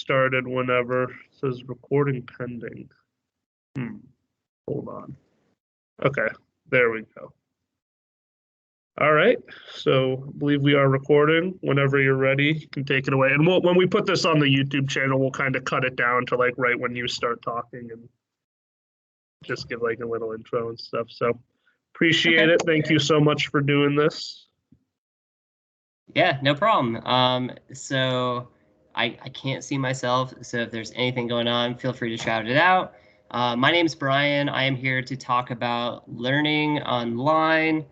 started whenever. It says recording pending. Hold on. Okay, there we go. All right, so I believe we are recording. Whenever you're ready, you can take it away. And when we put this on the YouTube channel, we'll kind of cut it down to like right when you start talking and just give like a little intro and stuff. So appreciate it. Thank you so much for doing this. Yeah, no problem. So I can't see myself, so if there's anything going on, feel free to shout it out. My name's Brian. I am here to talk about learning online.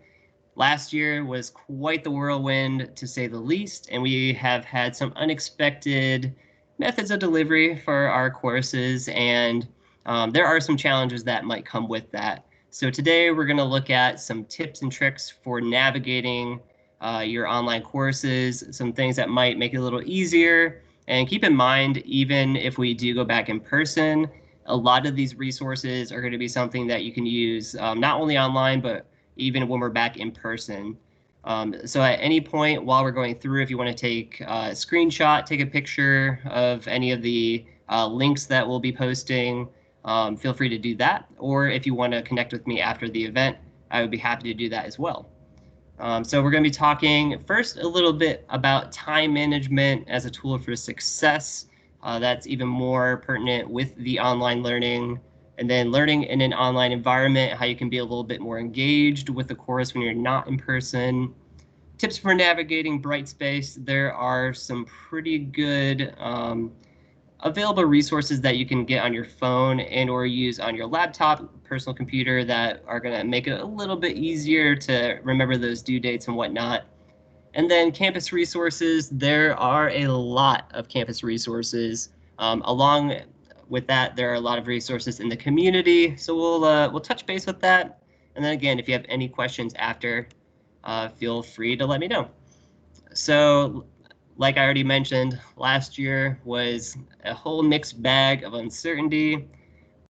Last year was quite the whirlwind, to say the least, and we have had some unexpected methods of delivery for our courses, and there are some challenges that might come with that. So today we're going to look at some tips and tricks for navigating your online courses, some things that might make it a little easier. And keep in mind, even if we do go back in person, a lot of these resources are going to be something that you can use not only online, but even when we're back in person. So at any point while we're going through, if you want to take a screenshot, take a picture of any of the links that we'll be posting, feel free to do that. Or if you want to connect with me after the event, I would be happy to do that as well. So we're going to be talking first a little bit about time management as a tool for success. That's even more pertinent with the online learning. And then learning in an online environment, how you can be a little bit more engaged with the course when you're not in person. Tips for navigating Brightspace. There are some pretty good available resources that you can get on your phone and or use on your laptop, personal computer, that are going to make it a little bit easier to remember those due dates and whatnot. And then campus resources. There are a lot of campus resources. Along with that, there are a lot of resources in the community. So we'll touch base with that. And then again, if you have any questions after, feel free to let me know. So like I already mentioned, last year was a whole mixed bag of uncertainty.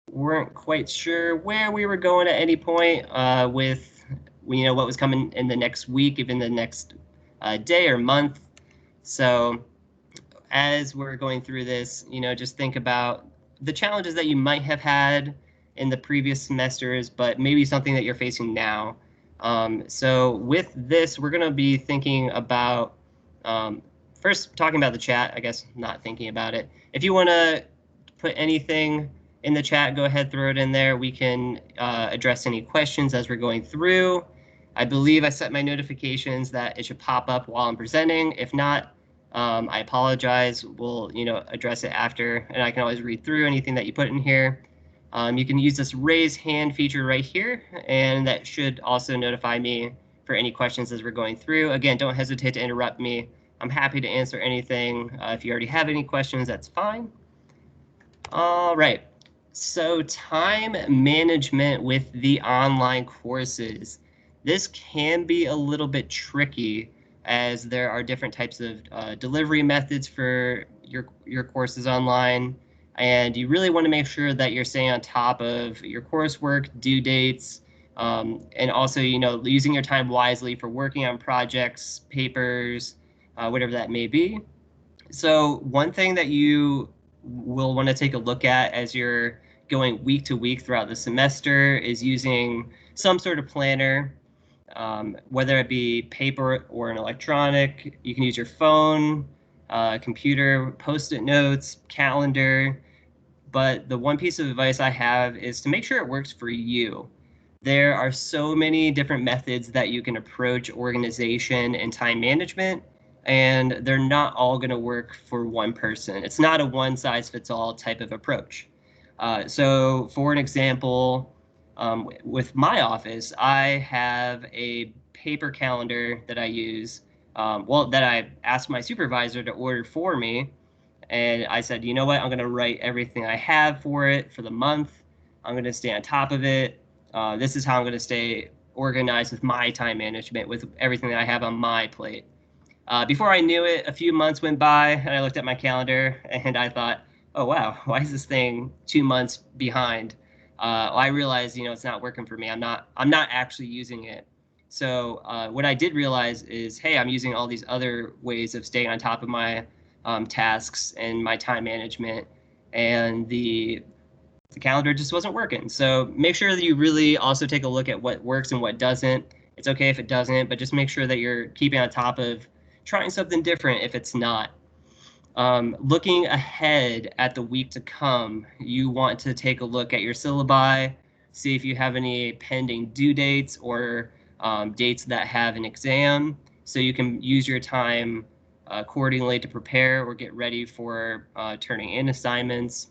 Weren't quite sure where we were going at any point with what was coming in the next week, even the next day or month. So as we're going through this, just think about the challenges that you might have had in the previous semesters, but maybe something that you're facing now. So with this, we're going to be thinking about first talking about the chat, I guess, not thinking about it. If you want to put anything in the chat, go ahead, throw it in there. We can address any questions as we're going through. I believe I set my notifications that it should pop up while I'm presenting. If not, I apologize. We'll address it after, and I can always read through anything that you put in here. You can use this raise hand feature right here, and that should also notify me for any questions as we're going through. Again, don't hesitate to interrupt me. I'm happy to answer anything. If you already have any questions, that's fine. All right. So time management with the online courses. This can be a little bit tricky, as there are different types of delivery methods for your courses online. And you really want to make sure that you're staying on top of your coursework, due dates, and also, using your time wisely for working on projects, papers, whatever that may be. So one thing that you will want to take a look at as you're going week to week throughout the semester is using some sort of planner, whether it be paper or an electronic. You can use your phone, computer, Post-it notes, calendar. But the one piece of advice I have is to make sure it works for you. There are so many different methods that you can approach organization and time management, and they're not all going to work for one person. It's not a one-size-fits-all type of approach. So for an example, with my office, I have a paper calendar that I use, that I asked my supervisor to order for me. And I said, you know what, I'm going to write everything I have for it for the month. I'm going to stay on top of it. This is how I'm going to stay organized with my time management, with everything that I have on my plate. Before I knew it, a few months went by, and I looked at my calendar, and I thought, oh, wow, why is this thing 2 months behind? I realized, it's not working for me. I'm not actually using it. So what I did realize is, hey, I'm using all these other ways of staying on top of my tasks and my time management, and the calendar just wasn't working. So make sure that you really also take a look at what works and what doesn't. It's okay if it doesn't, but just make sure that you're keeping on top of trying something different if it's not. Looking ahead at the week to come, you want to take a look at your syllabi, see if you have any pending due dates or dates that have an exam, so you can use your time accordingly to prepare or get ready for turning in assignments.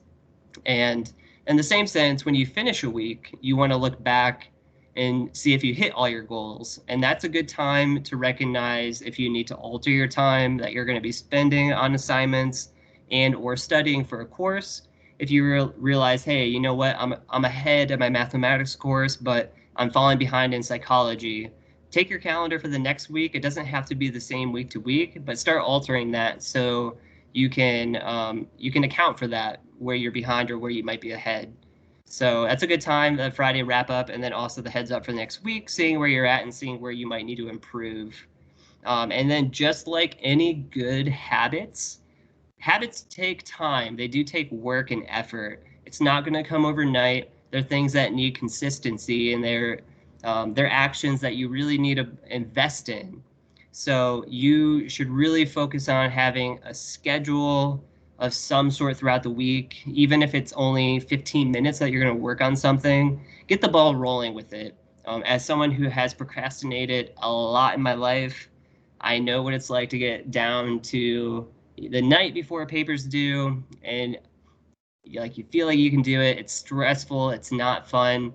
And in the same sense, when you finish a week, you want to look back and see if you hit all your goals. And that's a good time to recognize if you need to alter your time that you're going to be spending on assignments and or studying for a course. If you realize, hey, you know what, I'm ahead of my mathematics course, but I'm falling behind in psychology. Take your calendar for the next week. It doesn't have to be the same week to week, but start altering that so you can account for that, where you're behind or where you might be ahead. So that's a good time, the Friday wrap up, and then also the heads up for the next week, seeing where you're at and seeing where you might need to improve. And then just like any good habits take time. They do take work and effort. It's not going to come overnight. They're things that need consistency, and they're actions that you really need to invest in. So you should really focus on having a schedule of some sort throughout the week, even if it's only 15 minutes that you're going to work on something. Get the ball rolling with it. As someone who has procrastinated a lot in my life, I know what it's like to get down to the night before a paper's due and like you feel like you can do it. It's stressful. It's not fun.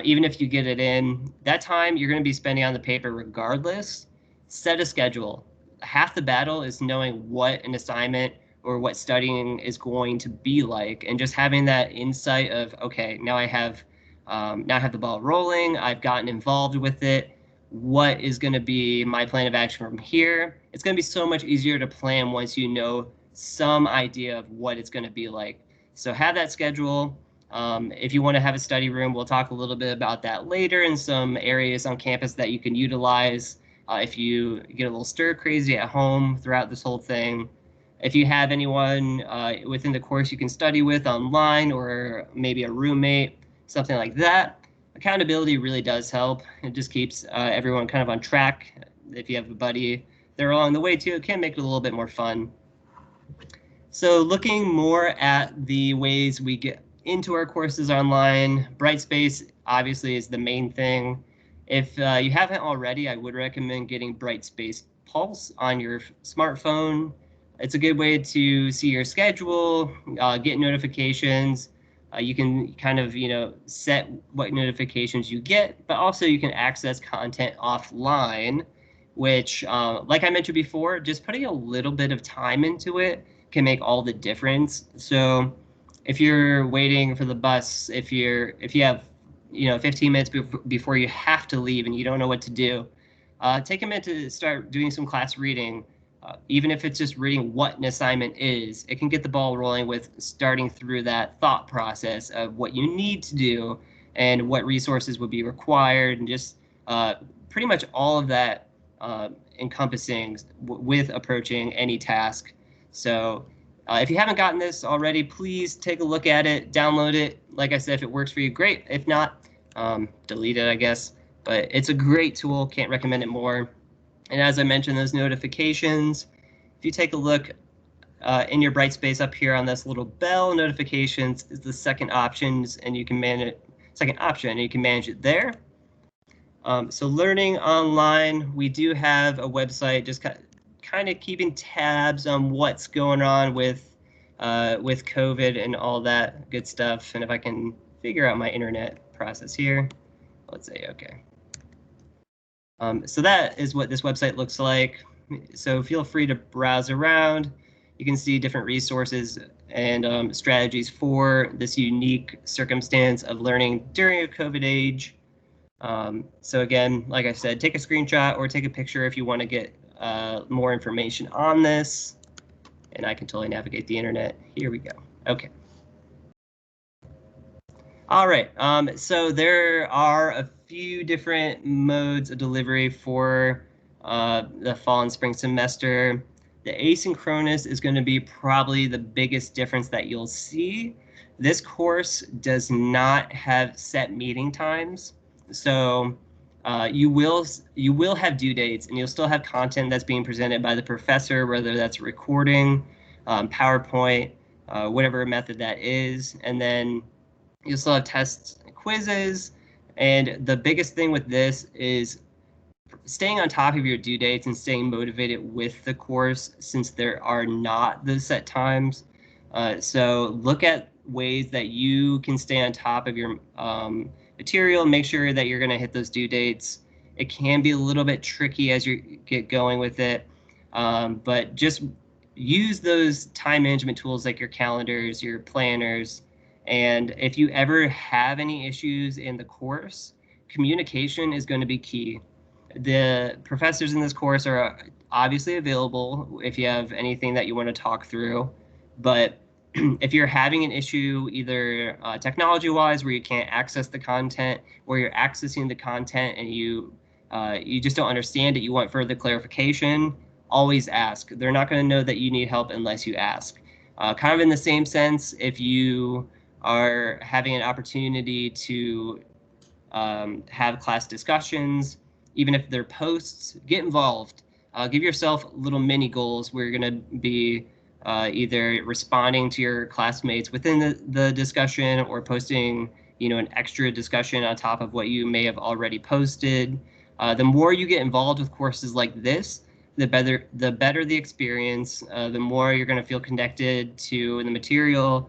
Even if you get it in, that time you're going to be spending on the paper regardless. Set a schedule. Half the battle is knowing what an assignment or what studying is going to be like, and just having that insight of, okay, now I have the ball rolling. I've gotten involved with it. What is going to be my plan of action from here? It's going to be so much easier to plan once you know some idea of what it's going to be like. So have that schedule. If you want to have a study room, we'll talk a little bit about that later, and some areas on campus that you can utilize if you get a little stir crazy at home throughout this whole thing. If you have anyone within the course you can study with online, or maybe a roommate, something like that, accountability really does help. It just keeps everyone kind of on track. If you have a buddy there along the way too, it can make it a little bit more fun. So looking more at the ways we get into our courses online, Brightspace obviously is the main thing. If you haven't already, I would recommend getting Brightspace Pulse on your smartphone. It's a good way to see your schedule, get notifications. You can kind of, set what notifications you get, but also you can access content offline, which, like I mentioned before, just putting a little bit of time into it can make all the difference. So if you're waiting for the bus, if you have 15 minutes before you have to leave and you don't know what to do, take a minute to start doing some class reading. Even if it's just reading what an assignment is, it can get the ball rolling with starting through that thought process of what you need to do and what resources would be required, and just pretty much all of that encompassing with approaching any task. So if you haven't gotten this already, please take a look at it, download it. Like I said, if it works for you, great. If not, delete it, I guess. But it's a great tool. Can't recommend it more. And as I mentioned, those notifications, if you take a look in your Brightspace up here on this little bell, notifications is the second option, and you can manage it there. So learning online, we do have a website just kind of keeping tabs on what's going on with COVID and all that good stuff. And if I can figure out my internet process here, let's say, okay. So that is what this website looks like. So feel free to browse around. You can see different resources and strategies for this unique circumstance of learning during a COVID age. So again, like I said, take a screenshot or take a picture if you want to get more information on this. And I can totally navigate the internet. Here we go. Okay. All right, so there are a few different modes of delivery for the fall and spring semester. The asynchronous is going to be probably the biggest difference that you'll see. This course does not have set meeting times, so you will have due dates, and you'll still have content that's being presented by the professor, whether that's recording, PowerPoint, whatever method that is, and then you'll still have tests, quizzes, and the biggest thing with this is staying on top of your due dates and staying motivated with the course, since there are not the set times. So look at ways that you can stay on top of your material, make sure that you're going to hit those due dates. It can be a little bit tricky as you get going with it, but just use those time management tools like your calendars, your planners, and if you ever have any issues in the course, communication is going to be key. The professors in this course are obviously available if you have anything that you want to talk through, but if you're having an issue either technology-wise where you can't access the content, or you're accessing the content and you just don't understand it, you want further clarification, always ask. They're not going to know that you need help unless you ask. Kind of in the same sense, if you are having an opportunity to have class discussions, even if they're posts, get involved. Give yourself little mini goals where you're going to be either responding to your classmates within the discussion, or posting, an extra discussion on top of what you may have already posted. The more you get involved with courses like this, the better the experience, the more you're going to feel connected to the material.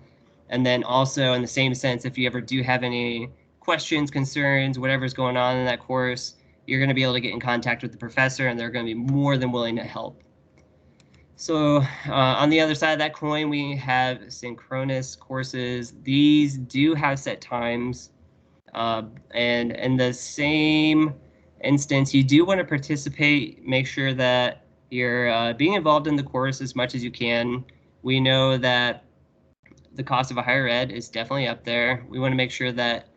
And then also, in the same sense, if you ever do have any questions, concerns, whatever's going on in that course, you're going to be able to get in contact with the professor, and they're going to be more than willing to help. So on the other side of that coin, we have synchronous courses. These do have set times, and in the same instance, you do want to participate. Make sure that you're being involved in the course as much as you can. We know that the cost of a higher ed is definitely up there. We want to make sure that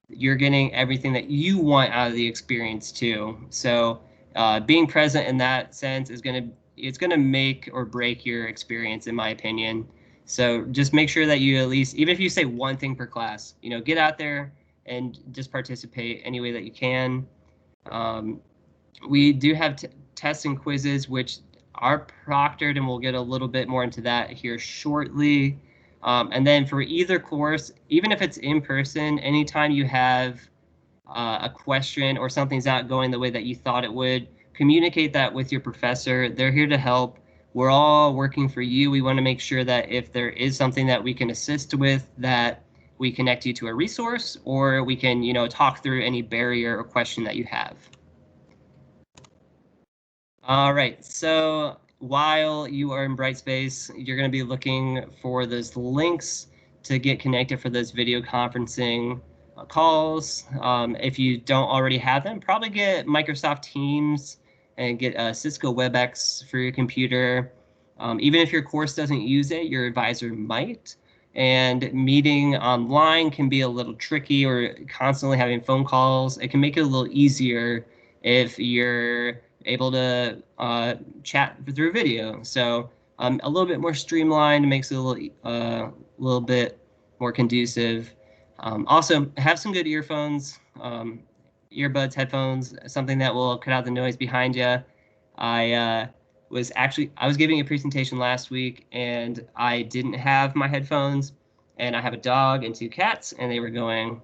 you're getting everything that you want out of the experience too. So being present in that sense is it's gonna make or break your experience, in my opinion. So just make sure that you at least, even if you say one thing per class, get out there and just participate any way that you can. We do have tests and quizzes, which are proctored, and we'll get a little bit more into that here shortly. And then for either course, even if it's in person, anytime you have a question or something's not going the way that you thought it would, communicate that with your professor. They're here to help. We're all working for you. We want to make sure that if there is something that we can assist with, that we connect you to a resource, or we can, talk through any barrier or question that you have. All right, so while you are in Brightspace, you're going to be looking for those links to get connected for those video conferencing calls. If you don't already have them, probably get Microsoft Teams and get Cisco WebEx for your computer. Even if your course doesn't use it, your advisor might. And meeting online can be a little tricky, or constantly having phone calls. It can make it a little easier if you're able to chat through video. So a little bit more streamlined, makes it a little bit more conducive. Also, have some good earphones, earbuds, headphones, something that will cut out the noise behind you. I was giving a presentation last week, and I didn't have my headphones, and I have a dog and 2 cats, and they were going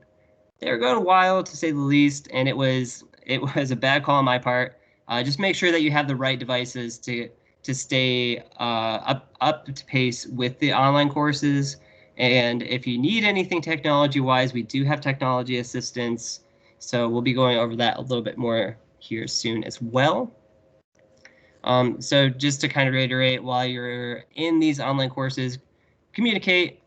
wild, to say the least, and it was a bad call on my part. Just make sure that you have the right devices to stay up to pace with the online courses. And if you need anything technology-wise, we do have technology assistance. So we'll be going over that a little bit more here soon as well. So just to kind of reiterate, while you're in these online courses, communicate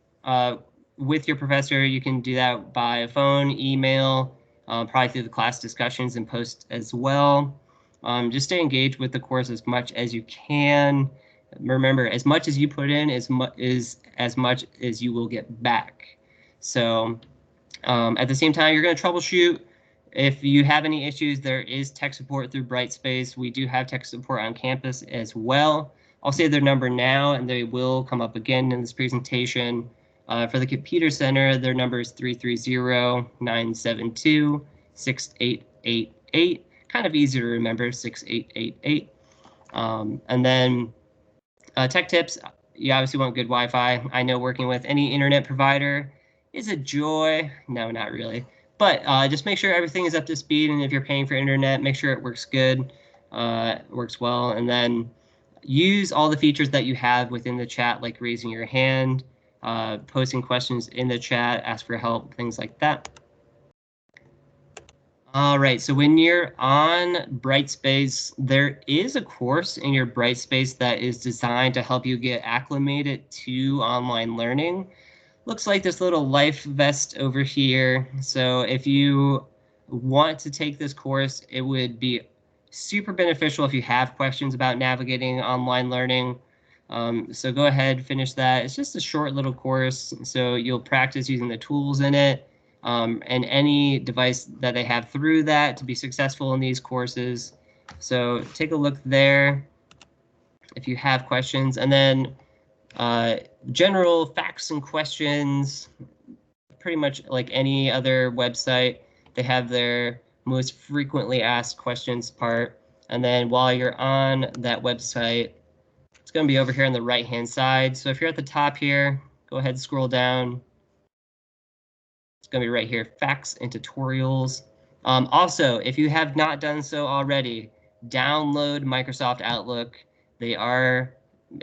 with your professor. You can do that by phone, email, probably through the class discussions and posts as well. Just stay engaged with the course as much as you can. Remember, as much as you put in is as much as you will get back. So at the same time, you're going to troubleshoot. If you have any issues, there is tech support through Brightspace. We do have tech support on campus as well. I'll say their number now, and they will come up again in this presentation. For the Computer Center, their number is 330-972-6888. Kind of easy to remember, 6888. And then tech tips, you obviously want good Wi-Fi. I know working with any internet provider is a joy. No, not really. But just make sure everything is up to speed, and if you're paying for internet, make sure it works good, works well, and then use all the features that you have within the chat, like raising your hand, posting questions in the chat, ask for help, things like that. All right, so when you're on Brightspace, there is a course in your Brightspace that is designed to help you get acclimated to online learning. Looks like this little life vest over here. So if you want to take this course, it would be super beneficial if you have questions about navigating online learning. So go ahead, finish that. It's just a short little course, so you'll practice using the tools in it and any device that they have through that to be successful in these courses. So take a look there if you have questions. And then general facts and questions, pretty much like any other website, they have their most frequently asked questions part. And then while you're on that website, it's going to be over here on the right hand side. So if you're at the top here, go ahead and scroll down. It's going to be right here, facts and tutorials. Also, if you have not done so already, download Microsoft Outlook. They are,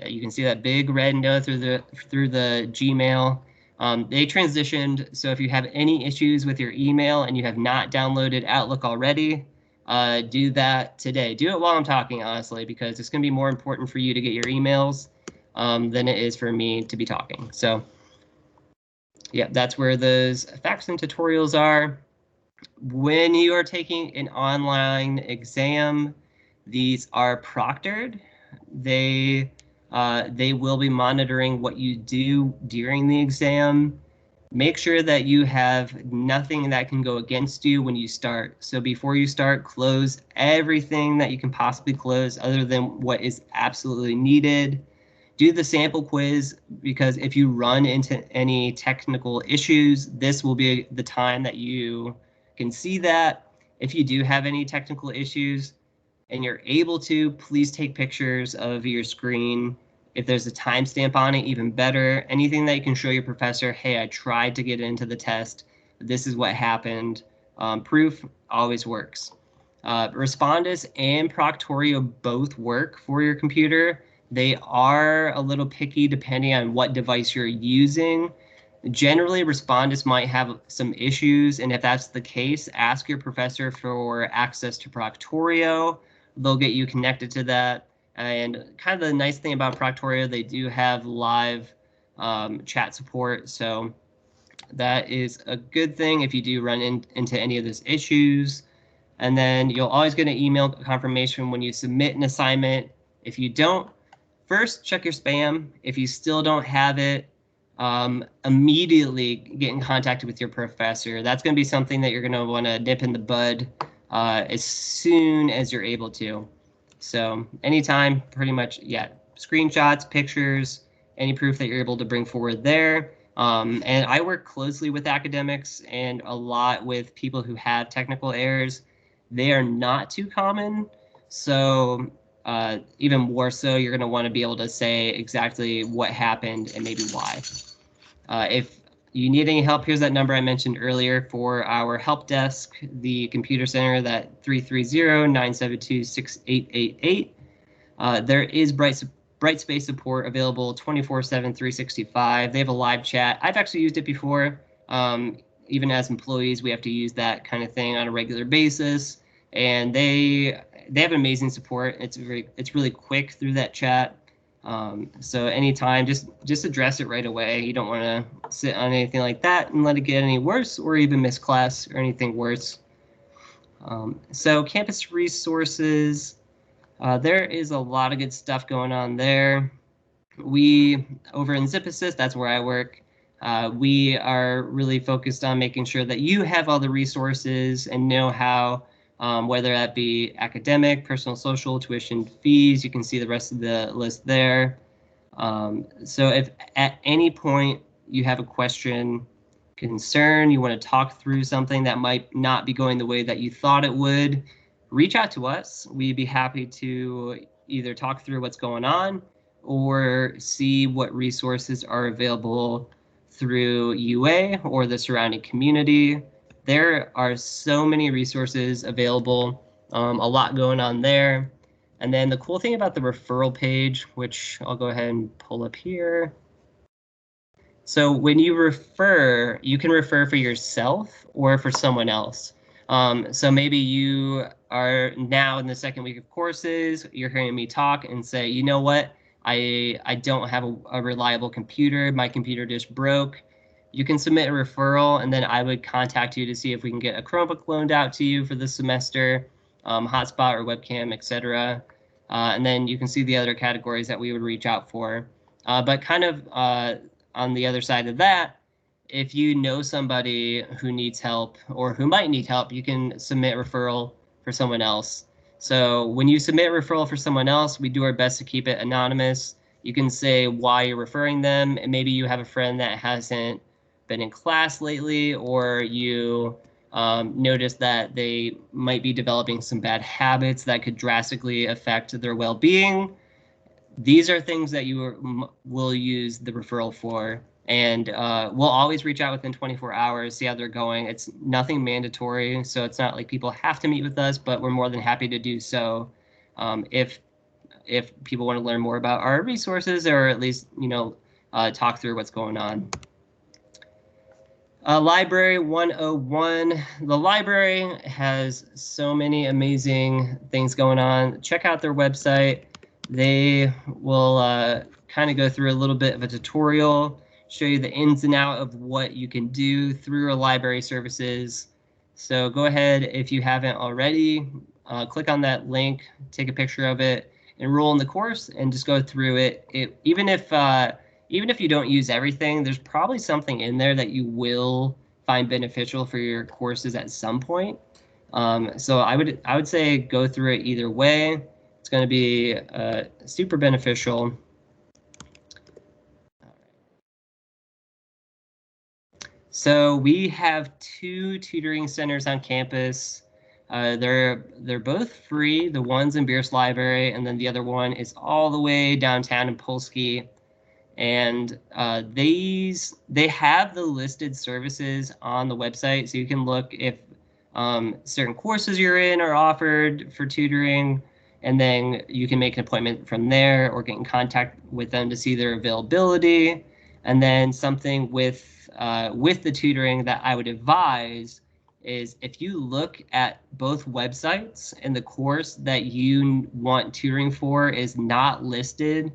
you can see that big red note through the Gmail. They transitioned, so if you have any issues with your email and you have not downloaded Outlook already, do that today. Do it while I'm talking, honestly, because it's going to be more important for you to get your emails than it is for me to be talking. So yeah, that's where those facts and tutorials are. When you are taking an online exam, these are proctored. They will be monitoring what you do during the exam. Make sure that you have nothing that can go against you when you start. So before you start, close everything that you can possibly close other than what is absolutely needed. Do the sample quiz, because if you run into any technical issues, this will be the time that you can see that. If you do have any technical issues and you're able to, please take pictures of your screen. If there's a timestamp on it, even better. Anything that you can show your professor, hey, I tried to get into the test. This is what happened. Proof always works. Respondus and Proctorio both work for your computer. They are a little picky depending on what device you're using. Generally, Respondus might have some issues, and if that's the case, ask your professor for access to Proctorio. They'll get you connected to that. And kind of the nice thing about Proctorio, they do have live chat support, so that is a good thing if you do run into any of those issues. And then you'll always get an email confirmation when you submit an assignment. If you don't, first check your spam. If you still don't have it, immediately get in contact with your professor. That's going to be something that you're going to want to nip in the bud as soon as you're able to. So anytime, pretty much, yeah, screenshots, pictures, any proof that you're able to bring forward there. And I work closely with academics and a lot with people who have technical errors. They are not too common, so even more so, you're going to want to be able to say exactly what happened and maybe why. If you need any help, here's that number I mentioned earlier for our help desk, the computer center, that 330-972-6888. There is Brightspace support available 24/7, 365. They have a live chat. I've actually used it before. Even as employees, we have to use that kind of thing on a regular basis. And they have amazing support. It's really quick through that chat. So anytime, just address it right away. You don't want to sit on anything like that and let it get any worse, or even miss class or anything worse. So campus resources, there is a lot of good stuff going on there. We, over in ZipAssist, that's where I work, we are really focused on making sure that you have all the resources and know how whether that be academic, personal, social, tuition, fees. You can see the rest of the list there. So if at any point you have a question, concern, you want to talk through something that might not be going the way that you thought it would, reach out to us. We'd be happy to either talk through what's going on or see what resources are available through UA or the surrounding community. There are so many resources available, a lot going on there. And then the cool thing about the referral page, which I'll go ahead and pull up here. So when you refer, you can refer for yourself or for someone else. So maybe you are now in the second week of courses, you're hearing me talk and say, you know what, I don't have a reliable computer, my computer just broke. You can submit a referral, and then I would contact you to see if we can get a Chromebook loaned out to you for the semester, hotspot or webcam, etc. And then you can see the other categories that we would reach out for. But kind of on the other side of that, if you know somebody who needs help or who might need help, you can submit referral for someone else. So when you submit referral for someone else, we do our best to keep it anonymous. You can say why you're referring them, and maybe you have a friend that hasn't been in class lately, or you notice that they might be developing some bad habits that could drastically affect their well-being. These are things that you will use the referral for, and we'll always reach out within 24 hours, see how they're going. It's nothing mandatory, so it's not like people have to meet with us, but we're more than happy to do so if people want to learn more about our resources, or at least talk through what's going on. Library 101. The library has so many amazing things going on. Check out their website. They will kind of go through a little bit of a tutorial, show you the ins and out of what you can do through our library services. So go ahead, if you haven't already, click on that link, take a picture of it, enroll in the course, and just go through it. Even if you don't use everything, there's probably something in there that you will find beneficial for your courses at some point. So I would say go through it either way. It's going to be super beneficial. So we have 2 tutoring centers on campus. They're both free. The one's in Bierce Library, and then the other one is all the way downtown in Polsky. And they have the listed services on the website, so you can look if certain courses you're in are offered for tutoring, and then you can make an appointment from there or get in contact with them to see their availability. And then something with the tutoring that I would advise is if you look at both websites and the course that you want tutoring for is not listed,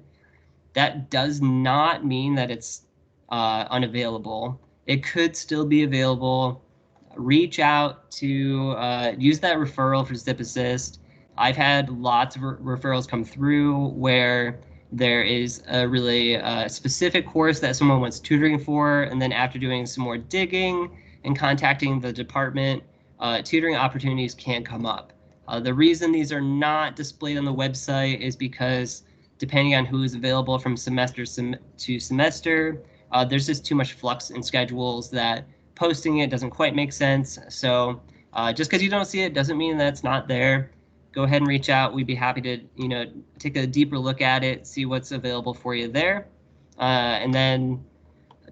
that does not mean that it's unavailable. It could still be available. Reach out to use that referral for ZipAssist. I've had lots of referrals come through where there is a really specific course that someone wants tutoring for, and then after doing some more digging and contacting the department, tutoring opportunities can come up. The reason these are not displayed on the website is because depending on who is available from semester to semester, there's just too much flux in schedules that posting it doesn't quite make sense. So just because you don't see it doesn't mean that it's not there. Go ahead and reach out. We'd be happy to take a deeper look at it, see what's available for you there. And then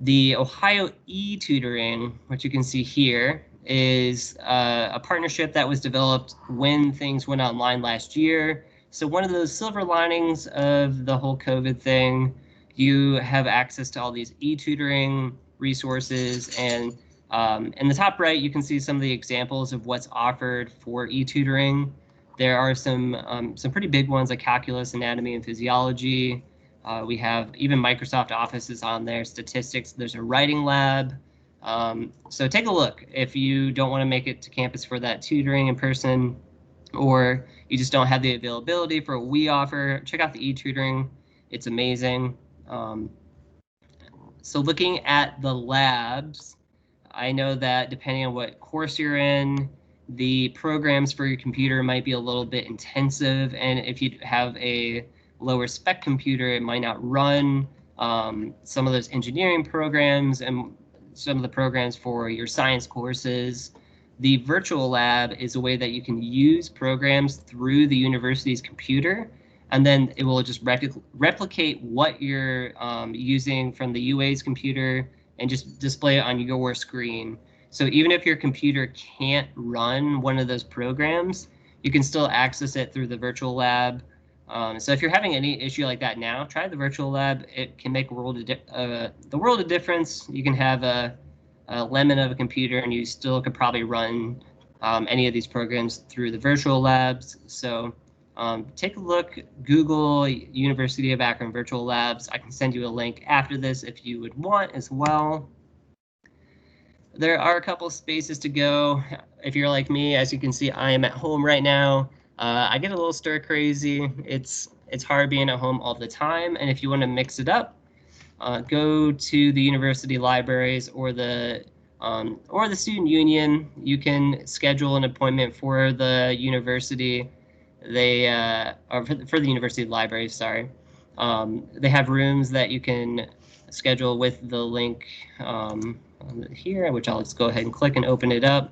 the Ohio e-tutoring, which you can see here, is a partnership that was developed when things went online last year. So one of those silver linings of the whole COVID thing, you have access to all these e-tutoring resources, and in the top right, you can see some of the examples of what's offered for e-tutoring. There are some pretty big ones like calculus, anatomy, and physiology. We have even Microsoft Office is on there, statistics. There's a writing lab. So take a look if you don't want to make it to campus for that tutoring in person, or you just don't have the availability for what we offer. Check out the e-tutoring. It's amazing. So looking at the labs, I know that depending on what course you're in, the programs for your computer might be a little bit intensive, and if you have a lower spec computer, it might not run some of those engineering programs and some of the programs for your science courses. The virtual lab is a way that you can use programs through the university's computer, and then it will just replicate what you're using from the UA's computer and just display it on your screen. So even if your computer can't run one of those programs, you can still access it through the virtual lab. So if you're having any issue like that now, try the virtual lab. It can make the world of difference. You can have a lemon of a computer, and you still could probably run any of these programs through the virtual labs. So take a look, Google University of Akron Virtual Labs. I can send you a link after this if you would want as well. There are a couple spaces to go. If you're like me, as you can see, I am at home right now. I get a little stir crazy. It's hard being at home all the time, and if you want to mix it up, go to the university libraries or the student union. You can schedule an appointment for the university. They or for the university library. Sorry, they have rooms that you can schedule with the link here, which I'll just go ahead and click and open it up.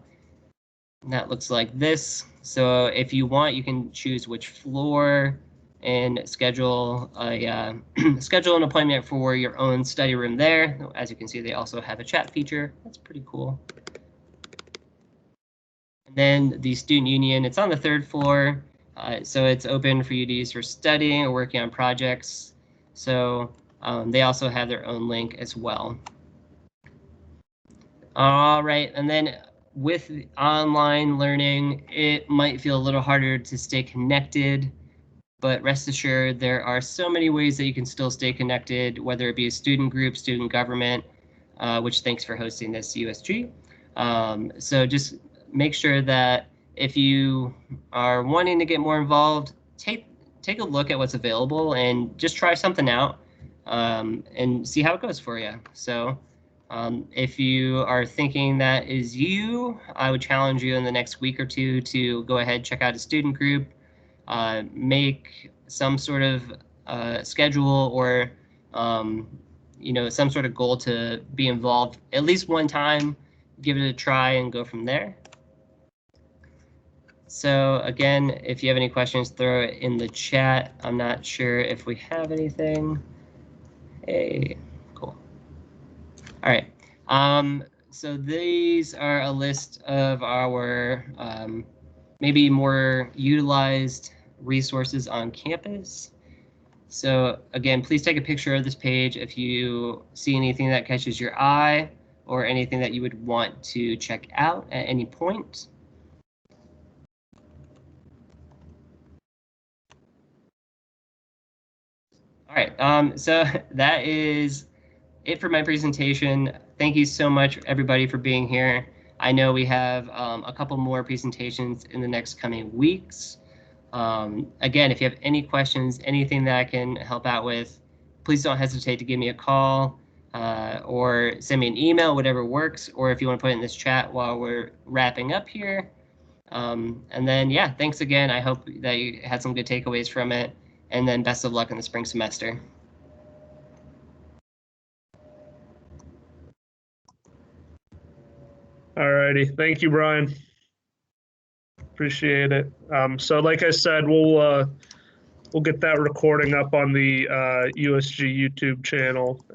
And that looks like this. So if you want, you can choose which floor and schedule a schedule an appointment for your own study room there. As you can see, they also have a chat feature. That's pretty cool. And then the student union, it's on the 3rd floor. So it's open for you to use for studying or working on projects. So they also have their own link as well. All right, and then with online learning, it might feel a little harder to stay connected, but rest assured there are so many ways that you can still stay connected, whether it be a student group, student government, which thanks for hosting this, USG. So just make sure that if you are wanting to get more involved, take a look at what's available and just try something out and see how it goes for you. So if you are thinking that is you, I would challenge you in the next week or two to go ahead, check out a student group, make some sort of schedule or some sort of goal to be involved at least one time, give it a try and go from there. So again, if you have any questions, throw it in the chat. I'm not sure if we have anything. Hey, cool. All right. So these are a list of our maybe more utilized resources on campus. So again, please take a picture of this page if you see anything that catches your eye or anything that you would want to check out at any point. All right, so that is it for my presentation. Thank you so much, everybody, for being here. I know we have a couple more presentations in the next coming weeks. Again, if you have any questions, anything that I can help out with, please don't hesitate to give me a call or send me an email, whatever works, or if you want to put it in this chat while we're wrapping up here. And then, yeah, thanks again. I hope that you had some good takeaways from it, and then best of luck in the spring semester. All righty. Thank you, Brian. Appreciate it. So like I said, we'll get that recording up on the USG YouTube channel